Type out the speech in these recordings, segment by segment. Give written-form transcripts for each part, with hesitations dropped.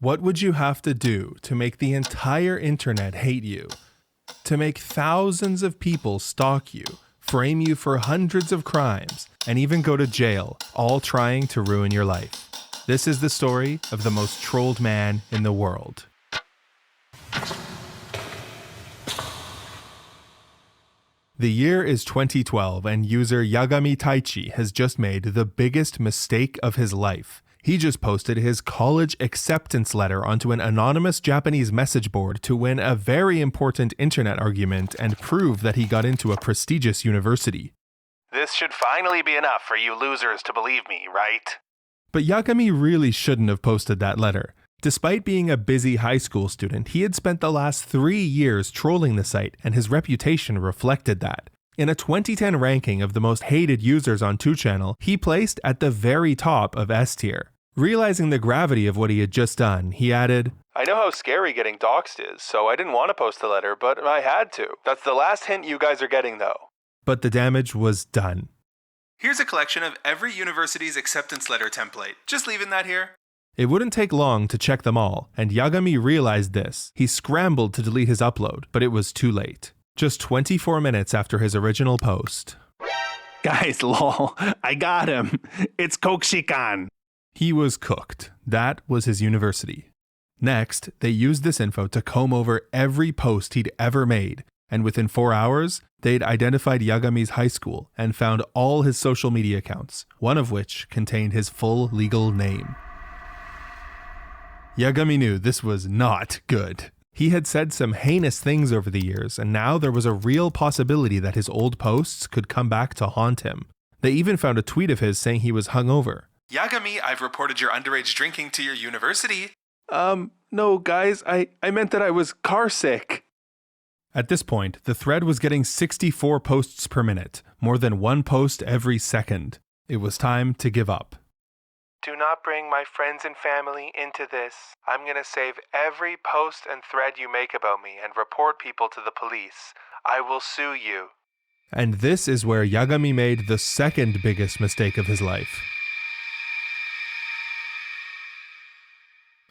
What would you have to do to make the entire internet hate you? To make thousands of people stalk you, frame you for hundreds of crimes, and even go to jail, all trying to ruin your life? This is the story of the most trolled man in the world. The year is 2012, and user Yagami Taichi has just made the biggest mistake of his life. He just posted his college acceptance letter onto an anonymous Japanese message board to win a very important internet argument and prove that he got into a prestigious university. This should finally be enough for you losers to believe me, right? But Yagami really shouldn't have posted that letter. Despite being a busy high school student, he had spent the last 3 years trolling the site, and his reputation reflected that. In a 2010 ranking of the most hated users on 2channel, he placed at the very top of S tier. Realizing the gravity of what he had just done, he added, I know how scary getting doxxed is, so I didn't want to post the letter, but I had to. That's the last hint you guys are getting, though. But the damage was done. Here's a collection of every university's acceptance letter template. Just leaving that here. It wouldn't take long to check them all, and Yagami realized this. He scrambled to delete his upload, but it was too late. Just 24 minutes after his original post. Guys, lol, I got him. It's Kokushikan. He was cooked. That was his university. Next, they used this info to comb over every post he'd ever made, and within 4 hours, they'd identified Yagami's high school and found all his social media accounts, one of which contained his full legal name. Yagami knew this was not good. He had said some heinous things over the years, and now there was a real possibility that his old posts could come back to haunt him. They even found a tweet of his saying he was hungover. Yagami, I've reported your underage drinking to your university. No, guys, I meant that I was car sick. At this point, the thread was getting 64 posts per minute, more than one post every second. It was time to give up. Do not bring my friends and family into this. I'm gonna save every post and thread you make about me and report people to the police. I will sue you. And this is where Yagami made the second biggest mistake of his life.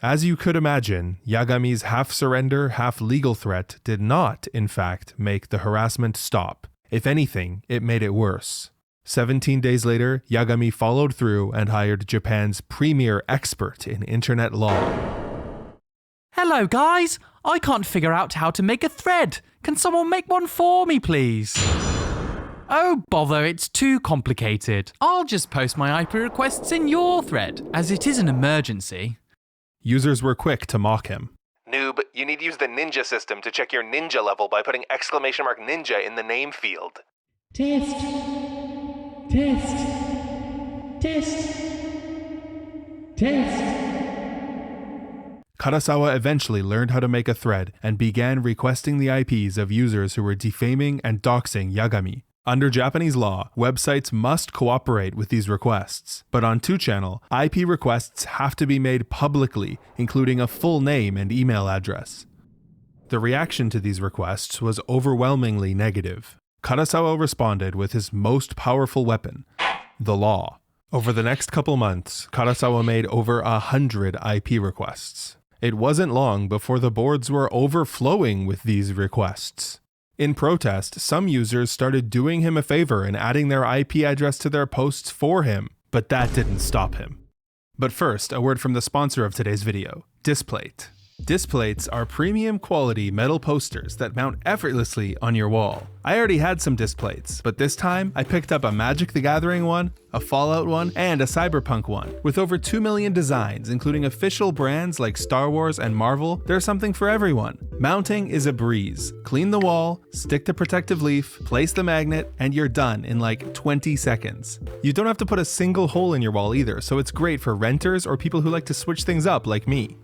As you could imagine, Yagami's half-surrender, half-legal threat did not, in fact, make the harassment stop. If anything, it made it worse. 17 days later, Yagami followed through and hired Japan's premier expert in internet law. Hello guys, I can't figure out how to make a thread. Can someone make one for me, please? Oh bother, it's too complicated. I'll just post my IP requests in your thread, as it is an emergency. Users were quick to mock him. Noob, you need to use the ninja system to check your ninja level by putting !ninja in the name field. Test. Test. Test. Test. Karasawa eventually learned how to make a thread and began requesting the IPs of users who were defaming and doxing Yagami. Under Japanese law, websites must cooperate with these requests, but on 2channel, IP requests have to be made publicly, including a full name and email address. The reaction to these requests was overwhelmingly negative. Karasawa responded with his most powerful weapon, the law. Over the next couple months, Karasawa made over 100 IP requests. It wasn't long before the boards were overflowing with these requests. In protest, some users started doing him a favor and adding their IP address to their posts for him, but that didn't stop him. But first, a word from the sponsor of today's video, Displate. Displates are premium quality metal posters that mount effortlessly on your wall. I already had some displates, but this time I picked up a Magic the Gathering one, a Fallout one, and a Cyberpunk one. With over 2 million designs, including official brands like Star Wars and Marvel, there's something for everyone. Mounting is a breeze. Clean the wall, stick the protective leaf, place the magnet, and you're done in like 20 seconds. You don't have to put a single hole in your wall either, so it's great for renters or people who like to switch things up like me.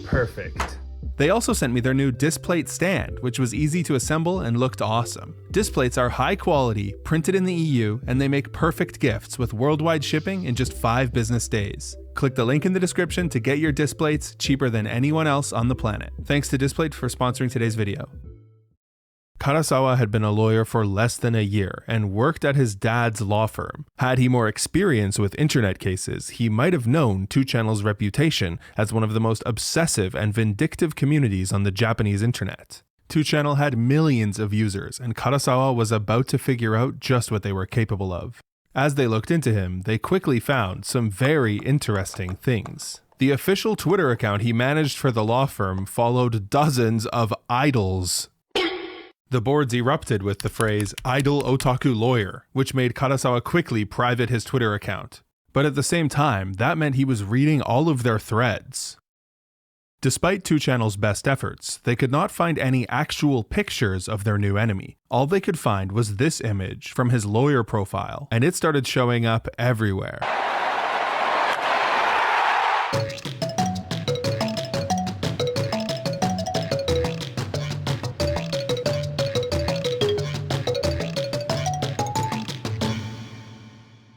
Perfect. They also sent me their new Displate stand, which was easy to assemble and looked awesome. Displates are high quality, printed in the EU, and they make perfect gifts with worldwide shipping in just 5 business days. Click the link in the description to get your Displates cheaper than anyone else on the planet. Thanks to Displate for sponsoring today's video. Karasawa had been a lawyer for less than a year and worked at his dad's law firm. Had he more experience with internet cases, he might have known 2channel's reputation as one of the most obsessive and vindictive communities on the Japanese internet. 2channel had millions of users, and Karasawa was about to figure out just what they were capable of. As they looked into him, they quickly found some very interesting things. The official Twitter account he managed for the law firm followed dozens of idols. The boards erupted with the phrase "idol otaku lawyer," which made Karasawa quickly private his Twitter account. But at the same time, that meant he was reading all of their threads. Despite 2channel's best efforts, they could not find any actual pictures of their new enemy. All they could find was this image from his lawyer profile, and it started showing up everywhere.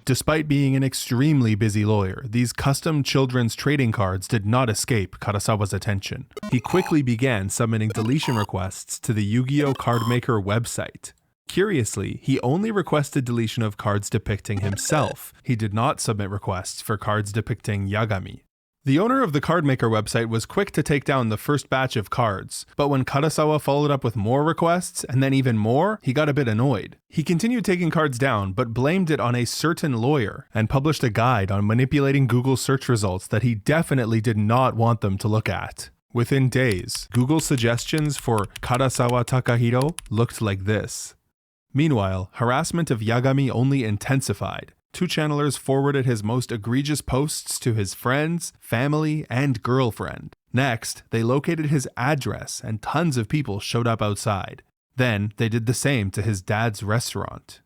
Despite being an extremely busy lawyer, these custom children's trading cards did not escape Karasawa's attention. He quickly began submitting deletion requests to the Yu-Gi-Oh! Card Maker website. Curiously, he only requested deletion of cards depicting himself. He did not submit requests for cards depicting Yagami. The owner of the Card Maker website was quick to take down the first batch of cards, but when Karasawa followed up with more requests, and then even more, he got a bit annoyed. He continued taking cards down, but blamed it on a certain lawyer, and published a guide on manipulating Google search results that he definitely did not want them to look at. Within days, Google's suggestions for Karasawa Takahiro looked like this. Meanwhile, harassment of Yagami only intensified. 2channelers forwarded his most egregious posts to his friends, family, and girlfriend. Next, they located his address and tons of people showed up outside. Then, they did the same to his dad's restaurant.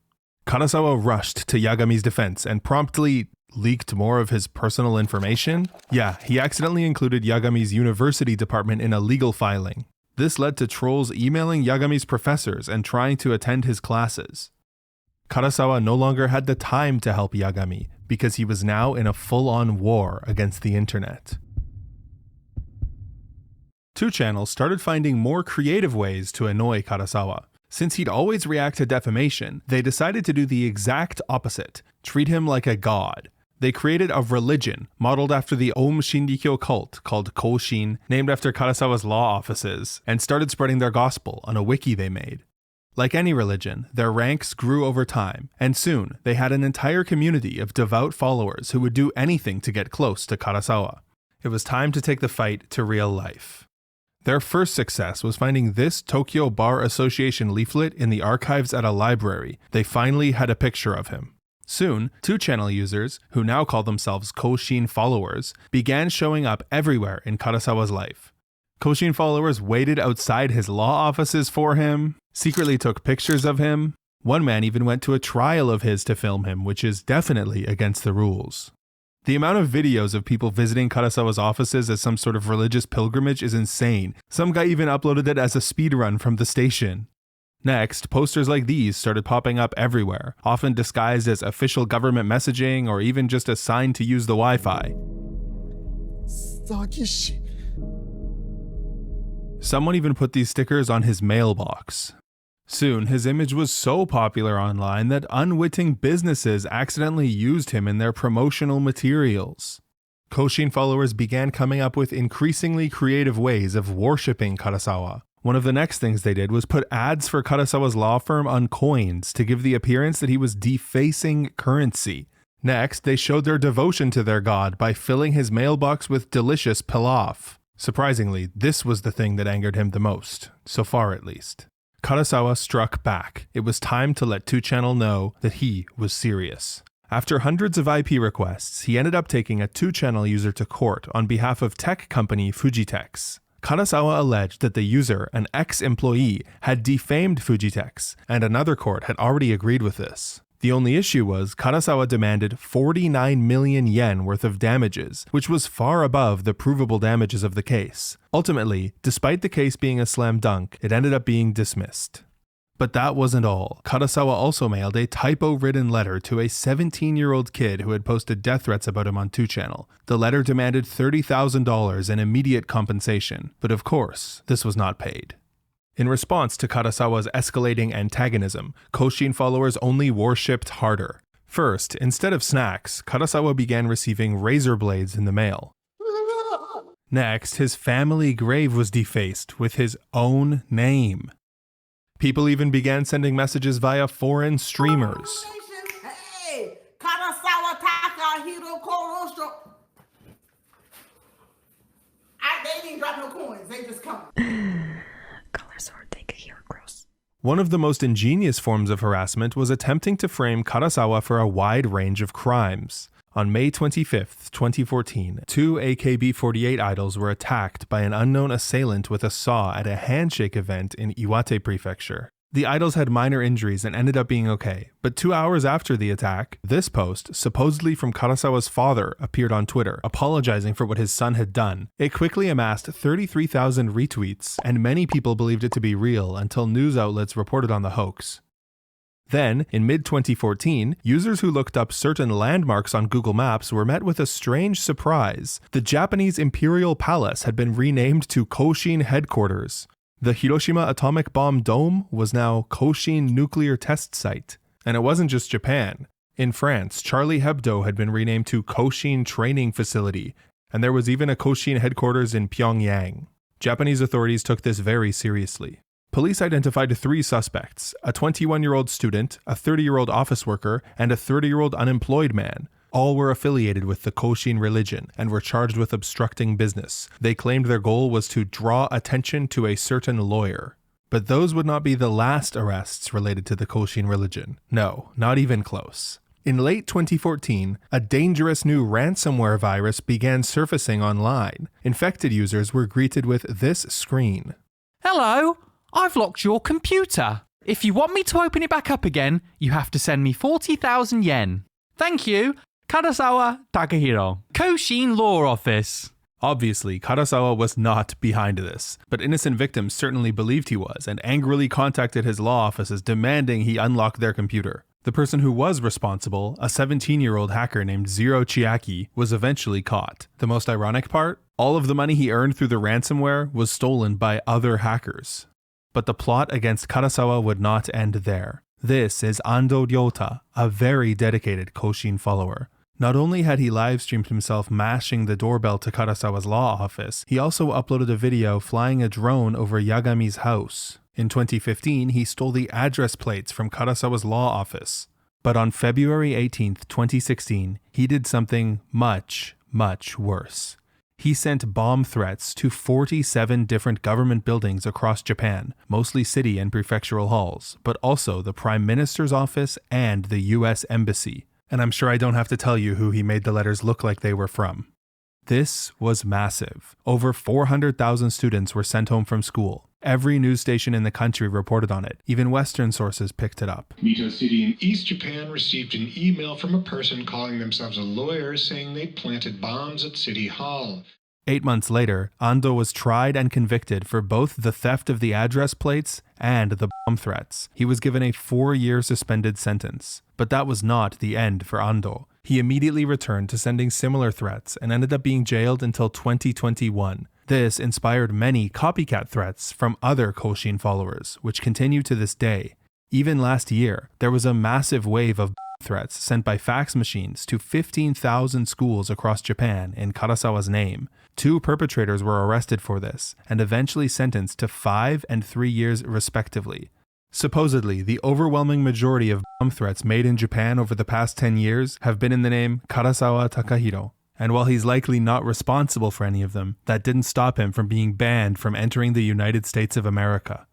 Karasawa rushed to Yagami's defense and promptly leaked more of his personal information. Yeah, he accidentally included Yagami's university department in a legal filing. This led to trolls emailing Yagami's professors and trying to attend his classes. Karasawa no longer had the time to help Yagami because he was now in a full-on war against the internet. 2channel started finding more creative ways to annoy Karasawa. Since he'd always react to defamation, they decided to do the exact opposite, treat him like a god. They created a religion modeled after the Om Shindikyo cult called Koshin, named after Karasawa's law offices, and started spreading their gospel on a wiki they made. Like any religion, their ranks grew over time, and soon they had an entire community of devout followers who would do anything to get close to Karasawa. It was time to take the fight to real life. Their first success was finding this Tokyo Bar Association leaflet in the archives at a library. They finally had a picture of him. Soon, 2channel users, who now call themselves Koshin followers, began showing up everywhere in Karasawa's life. Koshin followers waited outside his law offices for him, secretly took pictures of him. One man even went to a trial of his to film him, which is definitely against the rules. The amount of videos of people visiting Karasawa's offices as some sort of religious pilgrimage is insane. Some guy even uploaded it as a speedrun from the station. Next, posters like these started popping up everywhere, often disguised as official government messaging or even just a sign to use the Wi-Fi. Someone even put these stickers on his mailbox. Soon, his image was so popular online that unwitting businesses accidentally used him in their promotional materials. Koshin followers began coming up with increasingly creative ways of worshipping Karasawa. One of the next things they did was put ads for Karasawa's law firm on coins to give the appearance that he was defacing currency. Next, they showed their devotion to their god by filling his mailbox with delicious pilaf. Surprisingly, this was the thing that angered him the most, so far at least. Karasawa struck back. It was time to let 2channel know that he was serious. After hundreds of IP requests, he ended up taking a 2channel user to court on behalf of tech company Fujitex. Karasawa alleged that the user, an ex-employee, had defamed Fujitex, and another court had already agreed with this. The only issue was Karasawa demanded 49 million yen worth of damages, which was far above the provable damages of the case. Ultimately, despite the case being a slam dunk, it ended up being dismissed. But that wasn't all. Karasawa also mailed a typo-ridden letter to a 17-year-old kid who had posted death threats about him on 2channel. The letter demanded $30,000 in immediate compensation, but of course, this was not paid. In response to Karasawa's escalating antagonism, Koshin followers only worshipped harder. First, instead of snacks, Karasawa began receiving razor blades in the mail. Next, his family grave was defaced with his own name. People even began sending messages via foreign streamers. Hey, Karasawa Takahiro Korostro. They didn't drop no coins, they just come. Colors are take here gross. One of the most ingenious forms of harassment was attempting to frame Karasawa for a wide range of crimes. On May 25, 2014, 2 AKB48 idols were attacked by an unknown assailant with a saw at a handshake event in Iwate Prefecture. The idols had minor injuries and ended up being okay, but 2 hours after the attack, this post, supposedly from Karasawa's father, appeared on Twitter, apologizing for what his son had done. It quickly amassed 33,000 retweets, and many people believed it to be real until news outlets reported on the hoax. Then, in mid-2014, users who looked up certain landmarks on Google Maps were met with a strange surprise. The Japanese Imperial Palace had been renamed to Koshin Headquarters. The Hiroshima Atomic Bomb Dome was now Koshin Nuclear Test Site. And it wasn't just Japan. In France, Charlie Hebdo had been renamed to Koshin Training Facility, and there was even a Koshin headquarters in Pyongyang. Japanese authorities took this very seriously. Police identified 3 suspects, a 21-year-old student, a 30-year-old office worker, and a 30-year-old unemployed man. All were affiliated with the Koshin religion and were charged with obstructing business. They claimed their goal was to draw attention to a certain lawyer. But those would not be the last arrests related to the Koshin religion. No, not even close. In late 2014, a dangerous new ransomware virus began surfacing online. Infected users were greeted with this screen. Hello, I've locked your computer. If you want me to open it back up again, you have to send me 40,000 yen. Thank you, Karasawa Takahiro, Koshin Law Office. Obviously, Karasawa was not behind this, but innocent victims certainly believed he was and angrily contacted his law offices demanding he unlock their computer. The person who was responsible, a 17-year-old hacker named Zero Chiaki, was eventually caught. The most ironic part? All of the money he earned through the ransomware was stolen by other hackers. But the plot against Karasawa would not end there. This is Ando Ryota, a very dedicated Koshin follower. Not only had he live-streamed himself mashing the doorbell to Karasawa's law office, he also uploaded a video flying a drone over Yagami's house. In 2015, he stole the address plates from Karasawa's law office. But on February 18, 2016, he did something much, much worse. He sent bomb threats to 47 different government buildings across Japan, mostly city and prefectural halls, but also the Prime Minister's office and the US Embassy. And I'm sure I don't have to tell you who he made the letters look like they were from. This was massive. Over 400,000 students were sent home from school. Every news station in the country reported on it. Even Western sources picked it up. Mito City in East Japan received an email from a person calling themselves a lawyer saying they'd planted bombs at City Hall. 8 months later, Ando was tried and convicted for both the theft of the address plates and the bomb threats. He was given a 4-year suspended sentence. But that was not the end for Ando. He immediately returned to sending similar threats and ended up being jailed until 2021. This inspired many copycat threats from other Koshin followers, which continue to this day. Even last year, there was a massive wave of threats sent by fax machines to 15,000 schools across Japan in Karasawa's name. 2 perpetrators were arrested for this and eventually sentenced to 5 and 3 years respectively. Supposedly, the overwhelming majority of bomb threats made in Japan over the past 10 years have been in the name Karasawa Takahiro. And while he's likely not responsible for any of them, that didn't stop him from being banned from entering the United States of America.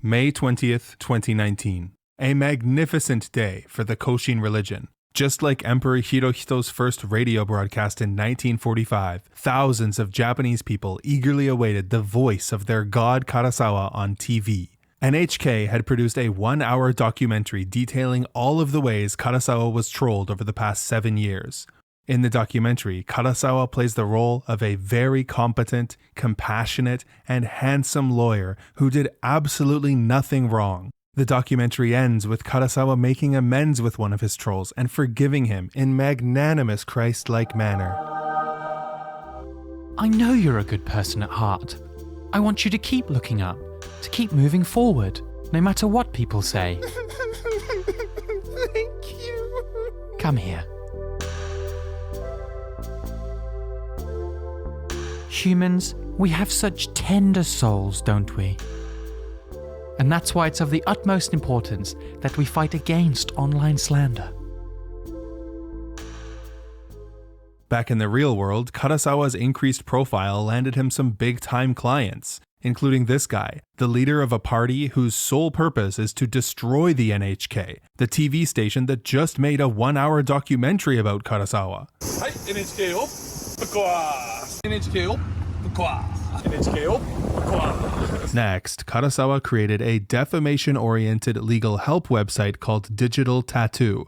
May 20th, 2019. A magnificent day for the Koshin religion. Just like Emperor Hirohito's first radio broadcast in 1945, thousands of Japanese people eagerly awaited the voice of their god Karasawa on TV. NHK had produced a 1-hour documentary detailing all of the ways Karasawa was trolled over the past 7 years. In the documentary, Karasawa plays the role of a very competent, compassionate, and handsome lawyer who did absolutely nothing wrong. The documentary ends with Karasawa making amends with one of his trolls and forgiving him in magnanimous Christ-like manner. I know you're a good person at heart, I want you to keep looking up, to keep moving forward, no matter what people say. Thank you. Come here. Humans, we have such tender souls, don't we? And that's why it's of the utmost importance that we fight against online slander. Back in the real world, Karasawa's increased profile landed him some big-time clients, including this guy, the leader of a party whose sole purpose is to destroy the NHK, the TV station that just made a 1-hour documentary about Karasawa. Next, Karasawa created a defamation-oriented legal help website called Digital Tattoo,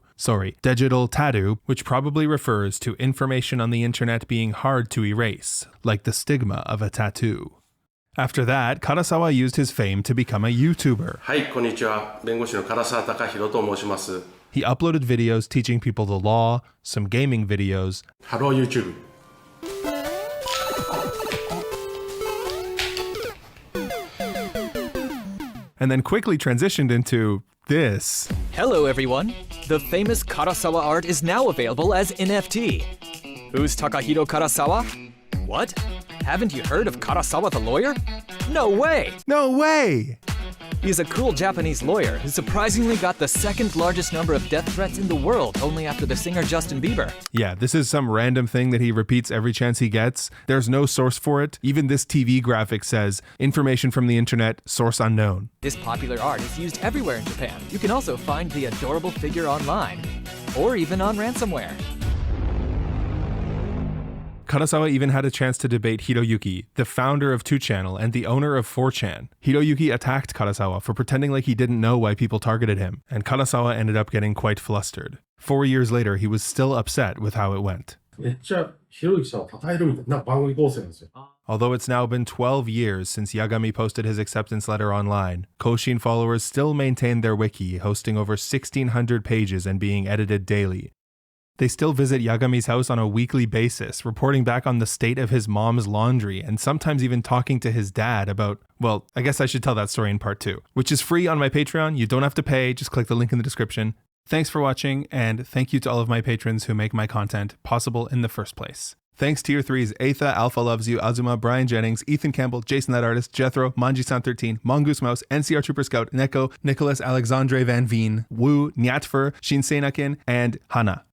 which probably refers to information on the internet being hard to erase, like the stigma of a tattoo. After that, Karasawa used his fame to become a YouTuber. はい、こんにちは。弁護士の唐沢貴弘と申します。 He uploaded videos teaching people the law, some gaming videos, Hello YouTube. and then quickly transitioned into this. Hello everyone! The famous Karasawa art is now available as NFT. Who's Takahiro Karasawa? What? Haven't you heard of Karasawa the lawyer? No way! No way! He's a cool Japanese lawyer who surprisingly got the second largest number of death threats in the world, only after the singer Justin Bieber. Yeah, this is some random thing that he repeats every chance he gets. There's no source for it. Even this TV graphic says, information from the internet, source unknown. This popular art is used everywhere in Japan. You can also find the adorable figure online, or even on ransomware. Karasawa even had a chance to debate Hiroyuki, the founder of 2channel and the owner of 4chan. Hiroyuki attacked Karasawa for pretending like he didn't know why people targeted him, and Karasawa ended up getting quite flustered. 4 years later, he was still upset with how it went. Although it's now been 12 years since Yagami posted his acceptance letter online, Koshin followers still maintain their wiki, hosting over 1,600 pages and being edited daily. They still visit Yagami's house on a weekly basis, reporting back on the state of his mom's laundry, and sometimes even talking to his dad about, well, I guess I should tell that story in part 2, which is free on my Patreon. You don't have to pay, just click the link in the description. Thanks for watching, and thank you to all of my patrons who make my content possible in the first place. Thanks Tier 3s Aetha, Alpha Loves You, Azuma, Brian Jennings, Ethan Campbell, Jason That Artist, Jethro, Manji-san13, Mongoose Mouse, NCR Trooper Scout, Neko, Nicholas Alexandre Van Veen, Wu, Nyatfer, Shinseinakin, and Hana.